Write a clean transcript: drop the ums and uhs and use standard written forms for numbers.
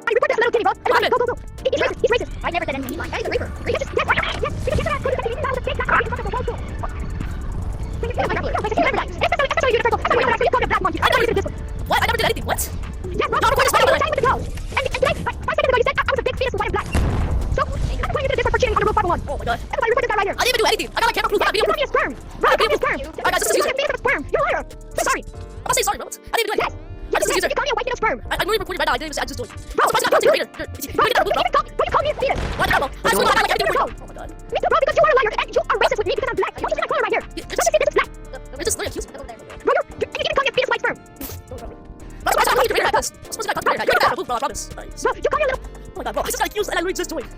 I report that little kitty, bro. Everybody, go, go, go. He's racist. He's racist. I never said anything. He's lying. That is a raper. Yes, yes, yes. Because he's not good at anything. He's not a fake guy. He's fucking a bullshit. What? I never did anything. What? Yeah, bro. No, we're just time to go. And today, 5 seconds ago, you said I was a big fetus white and black. So, I'm pointing you to the Discord for cheating on Rule 501. Oh my god. That's why I reported that right here. I didn't even do anything. I got my camera proof. You called me a sperm. Bro, you called me a sperm. Alright, guys, this is You user. called me a fetus of a sperm. You're a liar. I'm sorry. I'm not saying sorry, bro. I didn't even do Yes. anything. This is user. You called me a white fetus sperm. I'm literally recording right now. I didn't even say I just do it. Bro, I'm surprised you're not content creator. Bro, you called me a fetus. What? I don't know. I swear to God, I like everything. Oh my god. Me too, bro, because you are a liar and you are racist with me because I'm black. You see my color right here. Don't you see this is black? It's just literally accusing me. Bro, you didn't call me a fetus white sperm. I'm surprised I'm not content creator at this. I'm supposed to be a content creator. You're the bad bro, I promise. Bro, you call me a little... Oh my god, bro. I just got accused and I literally just joined.